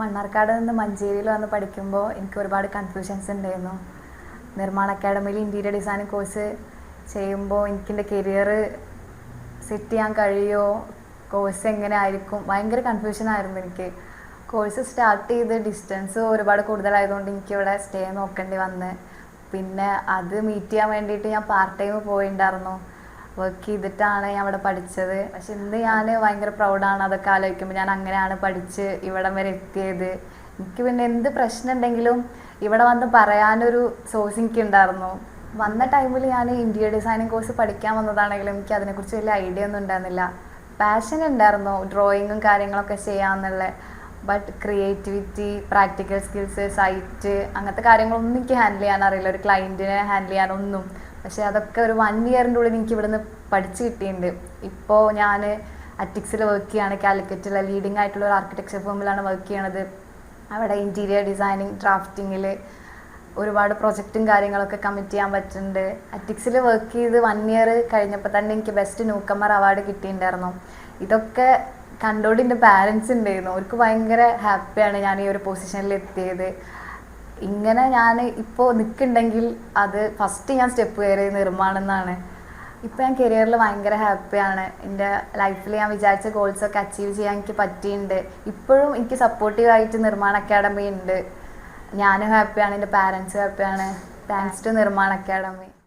മണ്ണാർക്കാട് നിന്ന് മഞ്ചേരിയിൽ വന്ന് പഠിക്കുമ്പോൾ എനിക്ക് ഒരുപാട് കൺഫ്യൂഷൻസ് ഉണ്ടായിരുന്നു. നിർമ്മാണ അക്കാഡമിയിൽ ഇൻറ്റീരിയർ ഡിസൈനിങ് കോഴ്സ് ചെയ്യുമ്പോൾ എനിക്കെൻ്റെ കരിയർ സെറ്റ് ചെയ്യാൻ കഴിയുമോ, കോഴ്സ് എങ്ങനെ ആയിരിക്കും, ഭയങ്കര കൺഫ്യൂഷനായിരുന്നു എനിക്ക്. കോഴ്സ് സ്റ്റാർട്ട് ചെയ്ത് ഡിസ്റ്റൻസ് ഒരുപാട് കൂടുതലായതുകൊണ്ട് എനിക്കിവിടെ സ്റ്റേ നോക്കേണ്ടി വന്ന്. പിന്നെ അത് മീറ്റ് ചെയ്യാൻ വേണ്ടിയിട്ട് ഞാൻ പാർട്ട് ടൈം പോയിട്ടുണ്ടായിരുന്നു. വർക്ക് ചെയ്തിട്ടാണ് ഞാൻ ഇവിടെ പഠിച്ചത്. പക്ഷെ ഇന്ന് ഞാൻ ഭയങ്കര പ്രൗഡാണ് അതൊക്കെ ആലോചിക്കുമ്പോൾ. ഞാൻ അങ്ങനെയാണ് പഠിച്ച് ഇവിടം വരെ എത്തിയത്. എനിക്ക് പിന്നെ എന്ത് പ്രശ്നം ഉണ്ടെങ്കിലും ഇവിടെ വന്ന് പറയാനൊരു സോഴ്സ് എനിക്ക് ഉണ്ടായിരുന്നു. വന്ന ടൈമിൽ ഞാൻ ഇൻറ്റീരിയർ ഡിസൈനിങ് കോഴ്സ് പഠിക്കാൻ വന്നതാണെങ്കിലും എനിക്ക് അതിനെക്കുറിച്ച് വലിയ ഐഡിയ ഒന്നും ഉണ്ടായിരുന്നില്ല. പാഷൻ ഉണ്ടായിരുന്നു, ഡ്രോയിങ്ങും കാര്യങ്ങളൊക്കെ ചെയ്യാമെന്നുള്ള. But creativity, practical skills, site അങ്ങനത്തെ കാര്യങ്ങളൊന്നും എനിക്ക് ഹാൻഡിൽ ചെയ്യാൻ അറിയില്ല, ഒരു ക്ലയൻറ്റിനെ ഹാൻഡിൽ ചെയ്യാനൊന്നും. പക്ഷേ അതൊക്കെ ഒരു 1 ഇയറിൻ്റെ ഉള്ളിൽ എനിക്ക് ഇവിടുന്ന് പഠിച്ച് കിട്ടിയിട്ടുണ്ട്. ഇപ്പോൾ ഞാൻ അറ്റിക്സിൽ വർക്ക് ചെയ്യുകയാണ്. കാലിക്കറ്റിലെ ലീഡിങ് ആയിട്ടുള്ള ഒരു ആർക്കിടെക്ചർ ഫേമിലാണ് വർക്ക് ചെയ്യണത്. അവിടെ ഇൻറ്റീരിയർ ഡിസൈനിങ്, ഡ്രാഫ്റ്റിങ്ങിൽ ഒരുപാട് പ്രൊജക്റ്റും കാര്യങ്ങളൊക്കെ കമ്മിറ്റ് ചെയ്യാൻ പറ്റുന്നുണ്ട്. അറ്റിക്സിൽ വർക്ക് ചെയ്ത് 1 ഇയർ കഴിഞ്ഞപ്പോൾ തന്നെ എനിക്ക് ബെസ്റ്റ് ന്യൂ കമ്മർ അവാർഡ് കിട്ടിയിട്ടുണ്ടായിരുന്നു. ഇതൊക്കെ കണ്ടോണ്ട് എൻ്റെ പാരൻസ് ഉണ്ടായിരുന്നു. അവർക്ക് ഭയങ്കര ഹാപ്പിയാണ് ഞാൻ ഈ ഒരു പൊസിഷനിൽ എത്തിയത്. ഇങ്ങനെ ഞാൻ ഇപ്പോൾ നിൽക്കുന്നുണ്ടെങ്കിൽ അത് ഫസ്റ്റ് ഞാൻ സ്റ്റെപ്പ് കയറിയത് നിർമ്മാണം എന്നാണ്. ഇപ്പോൾ ഞാൻ കരിയറിൽ ഭയങ്കര ഹാപ്പിയാണ്. എൻ്റെ ലൈഫിൽ ഞാൻ വിചാരിച്ച ഗോൾസൊക്കെ അച്ചീവ് ചെയ്യാൻ എനിക്ക് പറ്റിയിട്ടുണ്ട്. ഇപ്പോഴും എനിക്ക് സപ്പോർട്ടീവായിട്ട് നിർമ്മാണ അക്കാഡമി ഉണ്ട്. ഞാനും ഹാപ്പിയാണ്, എൻ്റെ പാരൻസും ഹാപ്പിയാണ്. താങ്ക്സ് ടു നിർമ്മാണ അക്കാഡമി.